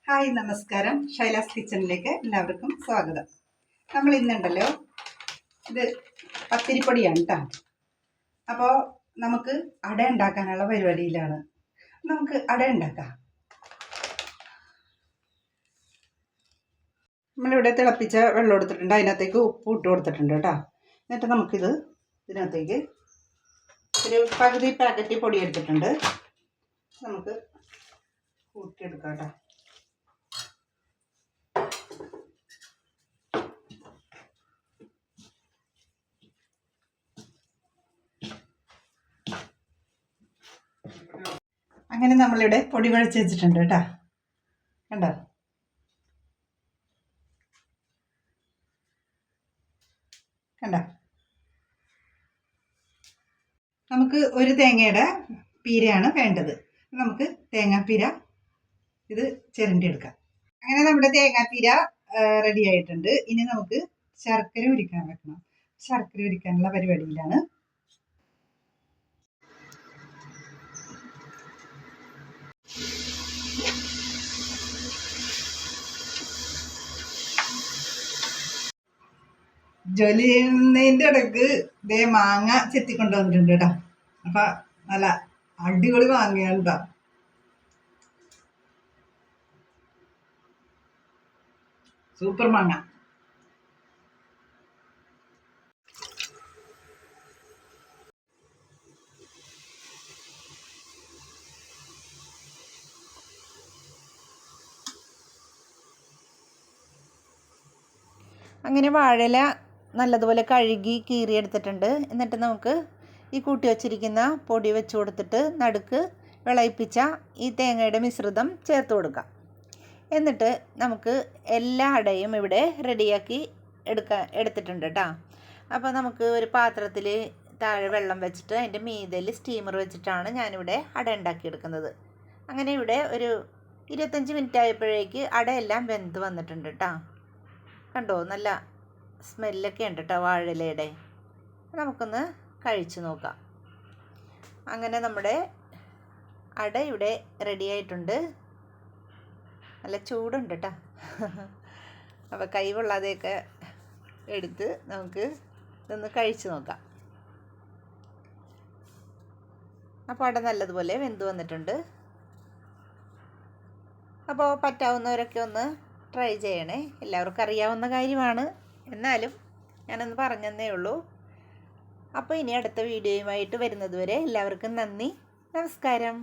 Hi നമസ്കാരം. ഷൈലാസ് കിച്ചണിലേക്ക് എല്ലാവർക്കും സ്വാഗതം. നമ്മൾ ഇന്നുണ്ടല്ലോ ഇത് പത്തിരിപ്പൊടിയാണ് കേട്ടോ. അപ്പോൾ നമുക്ക് അട ഉണ്ടാക്കാനുള്ള പരിപാടിയിലാണ്. നമുക്ക് അട ഉണ്ടാക്കാം. നമ്മളിവിടെ തിളപ്പിച്ച വെള്ളം എടുത്തിട്ടുണ്ട്, അതിനകത്തേക്ക് ഉപ്പ് ഇട്ട് കൊടുത്തിട്ടുണ്ട് കേട്ടോ. എന്നിട്ട് നമുക്കിത് ഇതിനകത്തേക്ക് ഒരു പകുതി പാക്കറ്റ് പൊടി എടുത്തിട്ടുണ്ട്, നമുക്ക് കൂട്ടിയെടുക്കാം കേട്ടോ. അങ്ങനെ നമ്മളിവിടെ പൊടി കുഴച്ച് വെച്ചിട്ടുണ്ട് കേട്ടോ. കണ്ടോ? കണ്ടോ? നമുക്ക് ഒരു തേങ്ങയുടെ പീരയാണ് വേണ്ടത്. നമുക്ക് തേങ്ങാപ്പീര ഇത് ചിരണ്ടി എടുക്കാം. അങ്ങനെ നമ്മുടെ തേങ്ങാപ്പീര റെഡി ആയിട്ടുണ്ട്. ഇനി നമുക്ക് ശർക്കര ഉരുക്കാൻ വെക്കണം. ശർക്കര ഉരുക്കാനുള്ള പരിപാടിയിലാണ്. ജോലി ചെയ്യുന്നതിൻ്റെ ഇടയ്ക്ക് ഇതേ മാങ്ങ ചെത്തിക്കൊണ്ട് വന്നിട്ടുണ്ട് കേട്ടോ. അപ്പം നല്ല അടിപൊളി മാങ്ങയാണ് കേട്ടോ. സൂപ്പർ മാങ്ങ. അങ്ങനെ വാഴയില നല്ലതുപോലെ കഴുകി കീറിയെടുത്തിട്ടുണ്ട്. എന്നിട്ട് നമുക്ക് ഈ കൂട്ടി വച്ചിരിക്കുന്ന പൊടി വെച്ച് കൊടുത്തിട്ട് നടുക്ക് വിളയിപ്പിച്ച ഈ തേങ്ങയുടെ മിശ്രിതം ചേർത്ത് കൊടുക്കാം. എന്നിട്ട് നമുക്ക് എല്ലാ അടയും ഇവിടെ റെഡിയാക്കി എടുത്തിട്ടുണ്ട് കേട്ടോ. അപ്പോൾ നമുക്ക് ഒരു പാത്രത്തിൽ താഴെ വെള്ളം വെച്ചിട്ട് അതിൻ്റെ മീതയിൽ സ്റ്റീമർ വെച്ചിട്ടാണ് ഞാനിവിടെ അട ഉണ്ടാക്കിയെടുക്കുന്നത്. അങ്ങനെ ഇവിടെ ഒരു 25 മിനിറ്റ് ആയപ്പോഴേക്ക് അടയെല്ലാം വെന്ത് വന്നിട്ടുണ്ട് കേട്ടോ. കണ്ടോ? നല്ല സ്മെല്ലൊക്കെ ഉണ്ട് കേട്ടോ വാഴയിലയുടെ. നമുക്കൊന്ന് കഴിച്ചു നോക്കാം. അങ്ങനെ നമ്മുടെ അട ഇവിടെ റെഡി ആയിട്ടുണ്ട്. നല്ല ചൂടുണ്ട് കേട്ടോ. അപ്പോൾ കൈ കൊള്ളാതെയൊക്കെ എടുത്ത് നമുക്ക് ഇതൊന്ന് കഴിച്ചു നോക്കാം. അപ്പോൾ അട നല്ലതുപോലെ വെന്ത് വന്നിട്ടുണ്ട്. അപ്പോൾ പറ്റാവുന്നവരൊക്കെ ഒന്ന് ട്രൈ ചെയ്യണേ. എല്ലാവർക്കും അറിയാവുന്ന കാര്യമാണ്, എന്നാലും ഞാനൊന്ന് പറഞ്ഞതേ ഉള്ളൂ. അപ്പോൾ ഇനി അടുത്ത വീഡിയോയുമായിട്ട് വരുന്നത് വരെ എല്ലാവർക്കും നന്ദി, നമസ്കാരം.